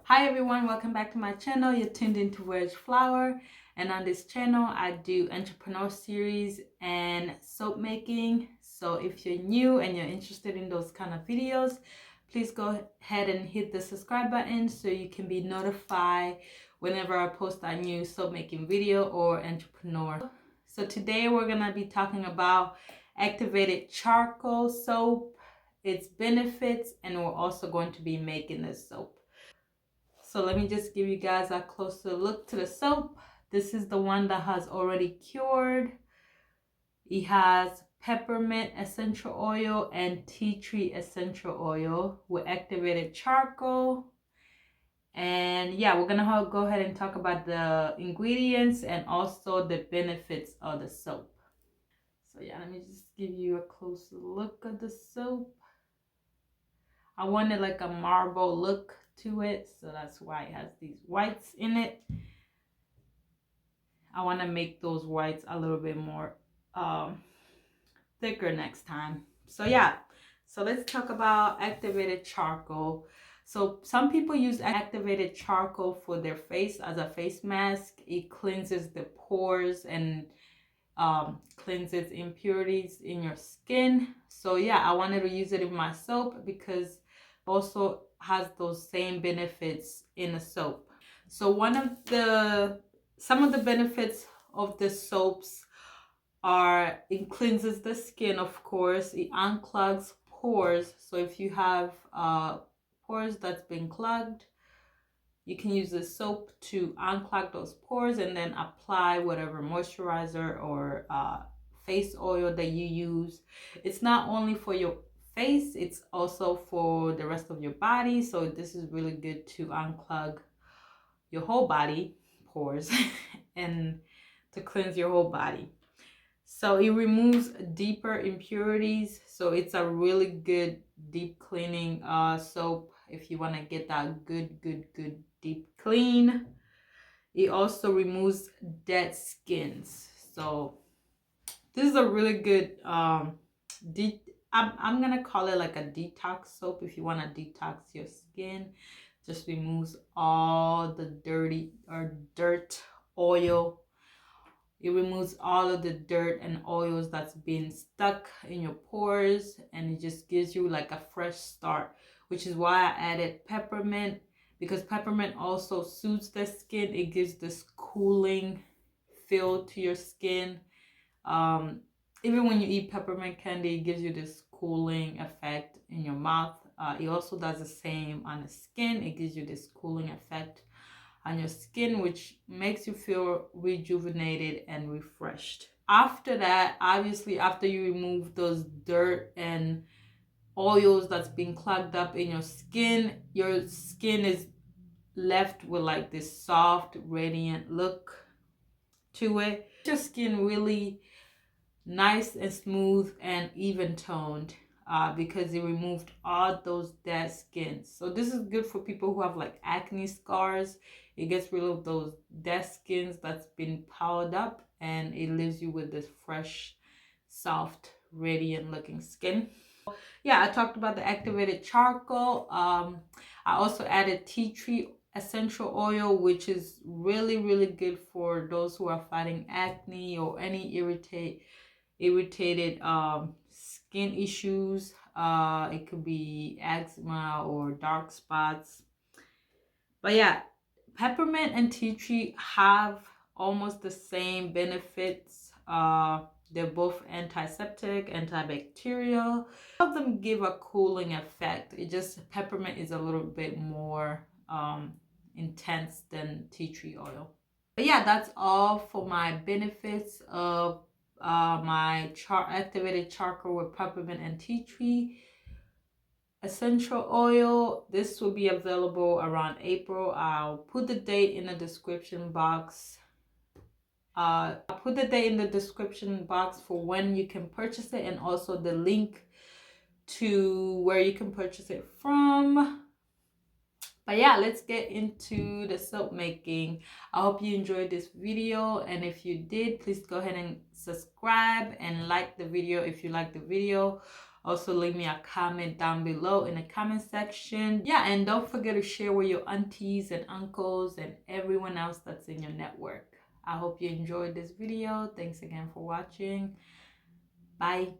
Hi everyone, welcome back to my channel. You're tuned into Wedge Flower, and on this channel I do entrepreneur series and soap making. So if you're new and you're interested in those kind of videos, please go ahead and hit the subscribe button so you can be notified whenever I post a new soap making video or entrepreneur. So today we're gonna be talking about activated charcoal soap, its benefits, and we're also going to be making this soap. So let me just give you guys a closer look to the soap. This is the one that has already cured. It has peppermint essential oil and tea tree essential oil with activated charcoal. And yeah, we're gonna go ahead and talk about the ingredients and also the benefits of the soap. So yeah, let me just give you a closer look at the soap. I wanted like a marble look to it, so that's why it has these whites in it. I want to make those whites a little bit more thicker next time. So yeah, so let's talk about activated charcoal. So some people use activated charcoal for their face as a face mask. It cleanses the pores and cleanses impurities in your skin. So yeah, I wanted to use it in my soap because also has those same benefits in a soap. So some of the benefits of the soaps are it cleanses the skin, of course. It unclogs pores. So if you have pores that's been clogged, you can use the soap to unclog those pores and then apply whatever moisturizer or face oil that you use. It's not only for your face, it's also for the rest of your body. So this is really good to unclog your whole body pores and to cleanse your whole body. So it removes deeper impurities. So it's a really good deep cleaning soap if you want to get that good deep clean. It also removes dead skins. So this is a really good I'm gonna call it like a detox soap. If you want to detox your skin, just removes all the dirt, oil. It removes all of the dirt and oils that's been stuck in your pores, and it just gives you like a fresh start, which is why I added peppermint, because peppermint also soothes the skin. It gives this cooling feel to your skin. Even when you eat peppermint candy, it gives you this cooling effect in your mouth. It also does the same on the skin. It gives you this cooling effect on your skin, which makes you feel rejuvenated and refreshed. After that, obviously, after you remove those dirt and oils that's been clogged up in your skin is left with like this soft, radiant look to it. Your skin really nice and smooth and even toned because it removed all those dead skins. So this is good for people who have like acne scars. It gets rid of those dead skins that's been piled up, and it leaves you with this fresh, soft, radiant looking skin. Yeah, I talked about the activated charcoal. I also added tea tree essential oil, which is really good for those who are fighting acne or any irritated skin issues. It could be eczema or dark spots. But yeah, peppermint and tea tree have almost the same benefits. They're both antiseptic, antibacterial. All of them give a cooling effect. It just peppermint is a little bit more intense than tea tree oil. But yeah, that's all for my benefits of my activated charcoal with peppermint and tea tree essential oil. This will be available around April. I'll put the date in the description box. I'll put the date in the description box for when you can purchase it, and also the link to where you can purchase it from. But yeah, let's get into the soap making. I hope you enjoyed this video, and if you did, please go ahead and subscribe and like the video if you like the video. Also, leave me a comment down below in the comment section. Yeah, and don't forget to share with your aunties and uncles and everyone else that's in your network. I hope you enjoyed this video. Thanks again for watching. Bye.